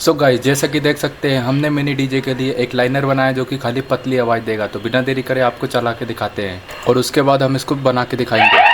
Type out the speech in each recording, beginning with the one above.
So guys, जैसा कि देख सकते हैं हमने मिनी डीजे के लिए एक लाइनर बनाया जो कि खाली पतली आवाज़ देगा। तो बिना देरी करे आपको चला के दिखाते हैं और उसके बाद हम इसको बना के दिखाएंगे।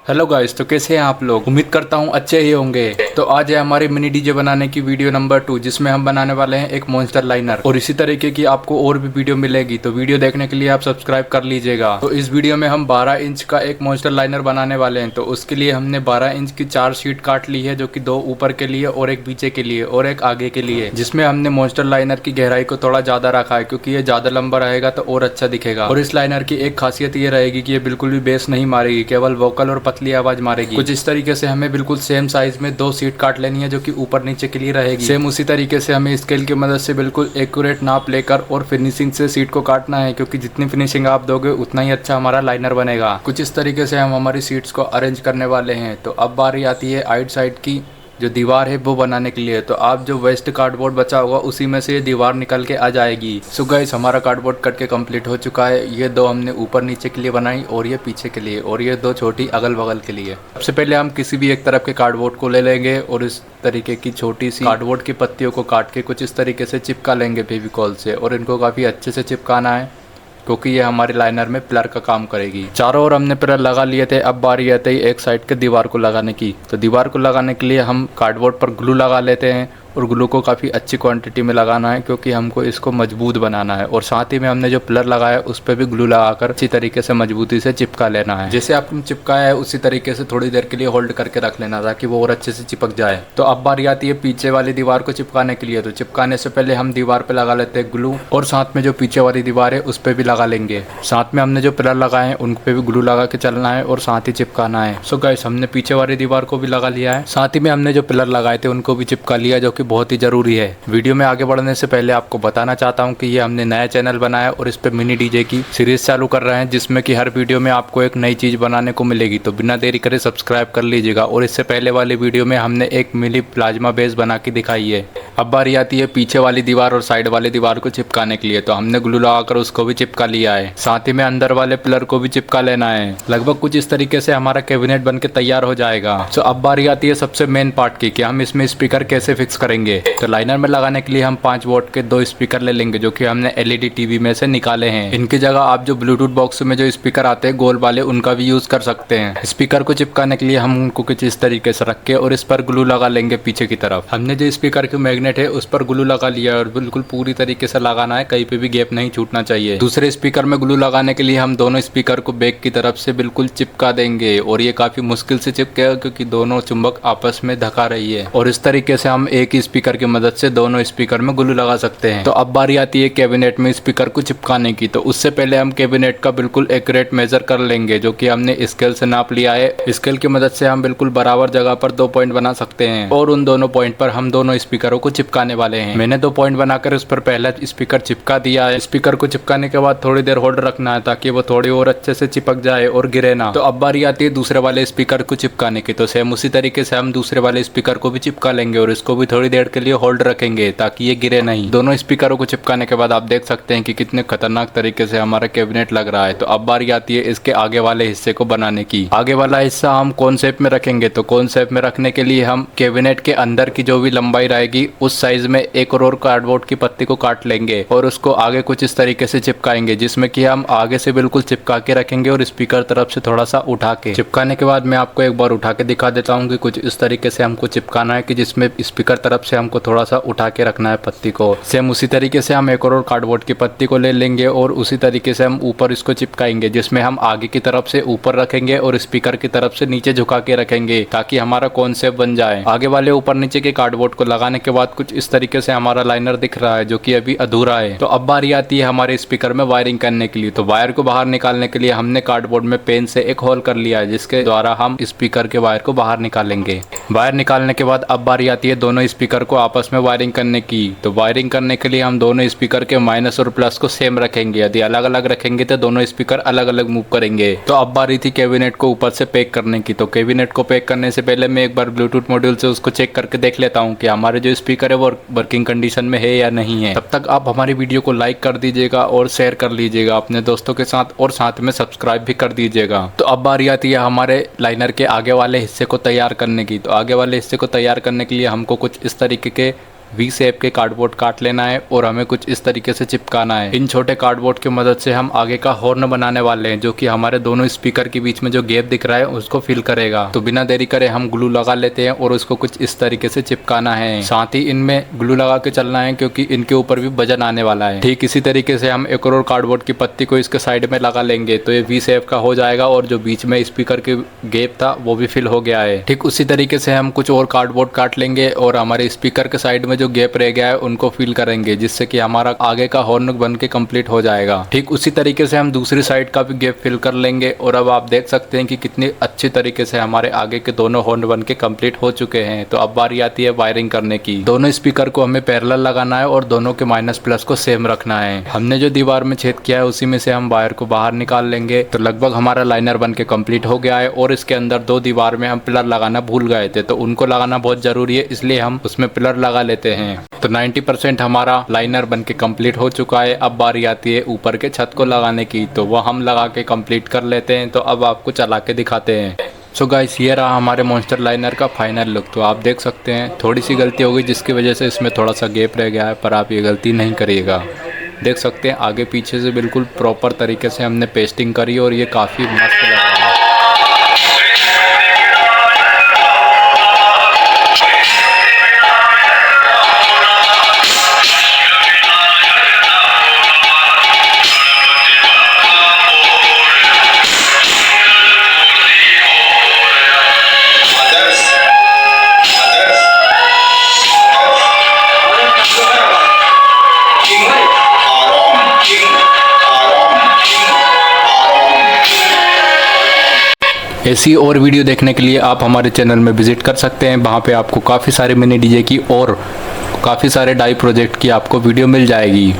हेलो गाइस, तो कैसे हैं आप लोग? उम्मीद करता हूँ अच्छे ही होंगे। तो आज है हमारी मिनी डीजे बनाने की वीडियो नंबर 2, जिसमें हम बनाने वाले हैं एक मॉन्स्टर लाइनर। और इसी तरीके की आपको और भी वीडियो मिलेगी, तो वीडियो देखने के लिए आप सब्सक्राइब कर लीजिएगा। तो इस वीडियो में हम 12 इंच का एक मॉन्स्टर लाइनर बनाने वाले हैं। तो उसके लिए हमने 12 इंच की 4 शीट काट ली है, जो कि 2 ऊपर के लिए और एक पीछे के लिए और एक आगे के लिए, जिसमें हमने मॉन्स्टर लाइनर की गहराई को थोड़ा ज्यादा रखा है, क्योंकि ये ज्यादा लंबा रहेगा तो और अच्छा दिखेगा। और इस लाइनर की एक खासियत ये रहेगी कि ये बिल्कुल भी बेस नहीं मारेगी, केवल वोकल और पतली आवाज मारेगी। कुछ इस तरीके से हमें बिल्कुल सेम साइज में 2 सीट काट लेनी है, जो कि ऊपर नीचे के लिए रहेगी। सेम उसी तरीके से हमें स्केल की मदद से बिल्कुल एक्यूरेट नाप लेकर और फिनिशिंग से सीट को काटना है, क्योंकि जितनी फिनिशिंग आप दोगे उतना ही अच्छा हमारा लाइनर बनेगा। कुछ इस तरीके से हम हमारी सीट्स को अरेंज करने वाले हैं। तो अब बारी आती है आइट साइड की जो दीवार है वो बनाने के लिए। तो आप जो वेस्ट कार्डबोर्ड बचा होगा उसी में से ये दीवार निकल के आ जाएगी। सो गाइस, हमारा कार्डबोर्ड कट के कंप्लीट हो चुका है। ये 2 हमने ऊपर नीचे के लिए बनाई और ये पीछे के लिए, और ये 2 छोटी अगल बगल के लिए। सबसे पहले हम किसी भी एक तरफ के कार्डबोर्ड को ले लेंगे और इस तरीके की छोटी सी कार्डबोर्ड की पत्तियों को काट के कुछ इस तरीके से चिपका लेंगे फेविकॉल से। और इनको काफ़ी अच्छे से चिपकाना है, क्योंकि ये हमारे लाइनर में पिलर का काम करेगी। चारों ओर हमने पिलर लगा लिए थे। अब बारी आती है एक साइड के दीवार को लगाने की। तो दीवार को लगाने के लिए हम कार्डबोर्ड पर ग्लू लगा लेते हैं, और ग्लू को काफ़ी अच्छी क्वांटिटी में लगाना है, क्योंकि हमको इसको मजबूत बनाना है। और साथ ही में हमने जो पिलर लगाया उस पर भी ग्लू लगाकर अच्छी तरीके से मजबूती से चिपका लेना है। जैसे आपने चिपकाया है उसी तरीके से थोड़ी देर के लिए होल्ड करके रख लेना, ताकि वो और अच्छे से चिपक जाए। तो अब बारी आती है पीछे वाली दीवार को चिपकाने के लिए। तो चिपकाने से पहले हम दीवार पे लगा लेते हैं ग्लू, और साथ में जो पीछे वाली दीवार है उस पर भी लगा लेंगे। साथ में हमने जो पिलर लगाए हैं उन पे भी ग्लू लगा के चलना है और साथ ही चिपकाना है। सो गाइस, हमने पीछे वाली दीवार को भी लगा लिया है, साथ ही में हमने जो पिलर लगाए थे उनको भी चिपका लिया, जो कि बहुत ही जरूरी है। वीडियो में आगे बढ़ने से पहले आपको बताना चाहता हूं कि ये हमने नया चैनल बनाया और इस पे मिनी डीजे की सीरीज चालू कर रहे हैं, जिसमें कि हर वीडियो में आपको एक नई चीज बनाने को मिलेगी। तो बिना देरी करे सब्सक्राइब कर लीजिएगा। और इससे पहले वाली वीडियो में हमने एक मिनी प्लाज्मा बेस बना के दिखाई है। अब बारी आती है पीछे वाली दीवार और साइड वाली दीवार को चिपकाने के लिए। तो हमने ग्लू लगाकर उसको भी चिपका लिया है, साथ ही में अंदर वाले पिलर को भी चिपका लेना है। लगभग कुछ इस तरीके से हमारा कैबिनेट बन के तैयार हो जाएगा। तो अब बारी आती है सबसे मेन पार्ट की, कि हम इसमें स्पीकर कैसे फिक्स करेंगे। तो लाइनर में लगाने के लिए हम 5 वोल्ट के 2 स्पीकर ले लेंगे, जो कि हमने एलईडी टीवी में से निकाले हैं। इनकी जगह आप जो ब्लूटूथ बॉक्स में जो स्पीकर आते हैं गोल वाले, उनका भी यूज कर सकते हैं। स्पीकर को चिपकाने के लिए हम उनको कुछ इस तरीके से रख के और इस पर ग्लू लगा लेंगे पीछे की तरफ। हमने जो स्पीकर की मैग्नेट है उस पर ग्लू लगा लिया और बिल्कुल पूरी तरीके से लगाना है, कहीं पे भी गैप नहीं छूटना चाहिए। दूसरे स्पीकर में ग्लू लगाने के लिए हम दोनों स्पीकर को बैक की तरफ से बिल्कुल चिपका देंगे, और ये काफी मुश्किल से चिपकेगा, क्योंकि दोनों चुंबक आपस में धका रही है। और इस तरीके से हम एक ही स्पीकर की मदद से दोनों स्पीकर में ग्लू लगा सकते हैं। तो अब बारी आती है कैबिनेट में स्पीकर को चिपकाने की। तो उससे पहले हम कैबिनेट का बिल्कुल एक्यूरेट मेजर कर लेंगे, जो कि हमने स्केल से नाप लिया है। स्केल की मदद से हम बिल्कुल बराबर जगह पर 2 पॉइंट बना सकते हैं, और उन दोनों पॉइंट पर हम दोनों स्पीकरों को चिपकाने वाले हैं। मैंने 2 पॉइंट बनाकर उस पर पहला स्पीकर चिपका दिया है। स्पीकर को चिपकाने के बाद थोड़ी देर होल्ड रखना है, ताकि वो थोड़ी और अच्छे से चिपक जाए और गिरे ना। तो अब बारी आती है दूसरे वाले स्पीकर को चिपकाने की। तो सेम उसी तरीके से हम दूसरे वाले स्पीकर को भी चिपका लेंगे और इसको भी थोड़ी देर के लिए होल्ड रखेंगे, ताकि ये गिरे नहीं। दोनों स्पीकरों को चिपकाने के बाद आप देख सकते हैं कि कितने खतरनाक तरीके से हमारा कैबिनेट लग रहा है। तो अब बारी आती है इसके आगे वाले हिस्से को बनाने की। आगे वाला हिस्सा हम कौन शेप में रखेंगे। तो कौन शेप में रखने के लिए हम कैबिनेट के अंदर की जो भी लंबाई रहेगी उस साइज में एक और कार्डबोर्ड की पत्ती को काट लेंगे और उसको आगे कुछ इस तरीके से चिपकाएंगे, जिसमें कि हम आगे से बिल्कुल चिपका के रखेंगे और स्पीकर तरफ से थोड़ा सा उठा के। चिपकाने के बाद मैं आपको एक बार उठा के दिखा देता हूँ कि कुछ इस तरीके से हमको चिपकाना है, कि जिसमें स्पीकर तरफ से हमको थोड़ा सा उठा के रखना है पत्ती को। सेम उसी तरीके से हम एक और कार्डबोर्ड की पत्ती को ले लेंगे और उसी तरीके से हम ऊपर इसको चिपकाएंगे, जिसमें हम आगे की तरफ से ऊपर रखेंगे और स्पीकर की तरफ से नीचे झुका के रखेंगे, ताकि हमारा कॉन्सेप्ट बन जाए। आगे वाले ऊपर नीचे के कार्डबोर्ड को लगाने के बाद कुछ इस तरीके से हमारा लाइनर दिख रहा है, जो कि अभी अधूरा है। तो अब बारी आती है हमारे स्पीकर में वायरिंग करने के लिए। तो वायर को बाहर निकालने के लिए हमने कार्डबोर्ड में पेन से एक होल कर लिया है, जिसके द्वारा हम स्पीकर के वायर को बाहर निकालेंगे। वायर निकालने के बाद अब बारी आती है दोनों स्पीकर स्पीकर को आपस में वायरिंग करने की। तो वायरिंग करने के लिए हम दोनों स्पीकर के माइनस और प्लस को सेम रखेंगे। यदि अलग अलग रखेंगे तो दोनों स्पीकर अलग अलग मूव करेंगे। तो अब बारी थी कैबिनेट को ऊपर से पैक करने की। तो कैबिनेट को पैक करने से पहले मैं एक बार ब्लूटूथ मॉड्यूल से उसको चेक करके देख लेता हूँ कि हमारे जो स्पीकर है वो वर्किंग कंडीशन में है या नहीं है। तब तक आप हमारी वीडियो को लाइक कर दीजिएगा और शेयर कर लीजिएगा अपने दोस्तों के साथ, और साथ में सब्सक्राइब भी कर दीजिएगा। तो अब बारी आती है हमारे लाइनर के आगे वाले हिस्से को तैयार करने की। तो आगे वाले हिस्से को तैयार करने के लिए हमको कुछ इस तरीके के वी शेप के कार्डबोर्ड काट लेना है और हमें कुछ इस तरीके से चिपकाना है। इन छोटे कार्डबोर्ड की मदद से हम आगे का हॉर्न बनाने वाले हैं, जो कि हमारे दोनों स्पीकर के बीच में जो गैप दिख रहा है उसको फिल करेगा। तो बिना देरी करे हम ग्लू लगा लेते हैं और उसको कुछ इस तरीके से चिपकाना है। साथ ही इनमें ग्लू लगा के चलना है, क्योंकि इनके ऊपर भी वजन आने वाला है। ठीक इसी तरीके से हम एक और कार्डबोर्ड की पत्ती को इसके साइड में लगा लेंगे, तो ये वी शेप का हो जाएगा और जो बीच में स्पीकर के गैप था वो भी फिल हो गया है। ठीक उसी तरीके से हम कुछ और कार्डबोर्ड काट लेंगे और हमारे स्पीकर के साइड में जो गैप रह गया है उनको फिल करेंगे, जिससे कि हमारा आगे का हॉर्न बन के कंप्लीट हो जाएगा। ठीक उसी तरीके से हम दूसरी साइड का भी गैप फिल कर लेंगे और अब आप देख सकते हैं कि कितनी अच्छी तरीके से हमारे आगे के दोनों हॉर्न बन के कंप्लीट हो चुके हैं। तो अब बारी आती है वायरिंग करने की। दोनों स्पीकर को हमें पैरेलल लगाना है और दोनों के माइनस प्लस को सेम रखना है। हमने जो दीवार में छेद किया है उसी में से हम वायर को बाहर निकाल लेंगे। तो लगभग हमारा लाइनर बन के कंप्लीट हो गया है और इसके अंदर दो दीवार में हम पिलर लगाना भूल गए थे, तो उनको लगाना बहुत जरूरी है, इसलिए हम उसमें पिलर लगा लेते हैं। तो 90% हमारा लाइनर बन के कंप्लीट हो चुका है। अब बारी आती है ऊपर के छत को लगाने की, तो वो हम लगा के कंप्लीट कर लेते हैं। तो अब आपको चला के दिखाते हैं। सो गाइस, ये रहा हमारे मॉन्स्टर लाइनर का फाइनल लुक। तो आप देख सकते हैं थोड़ी सी गलती हो गई जिसकी वजह से इसमें थोड़ा सा गैप रह गया है, पर आप ये गलती नहीं करिएगा। देख सकते हैं आगे पीछे से बिल्कुल प्रॉपर तरीके से हमने पेस्टिंग करी और ये काफ़ी मस्त लग रहा है। ऐसी और वीडियो देखने के लिए आप हमारे चैनल में विजिट कर सकते हैं। वहाँ पे आपको काफ़ी सारे मिनी डीजे की और काफ़ी सारे डाई प्रोजेक्ट की आपको वीडियो मिल जाएगी।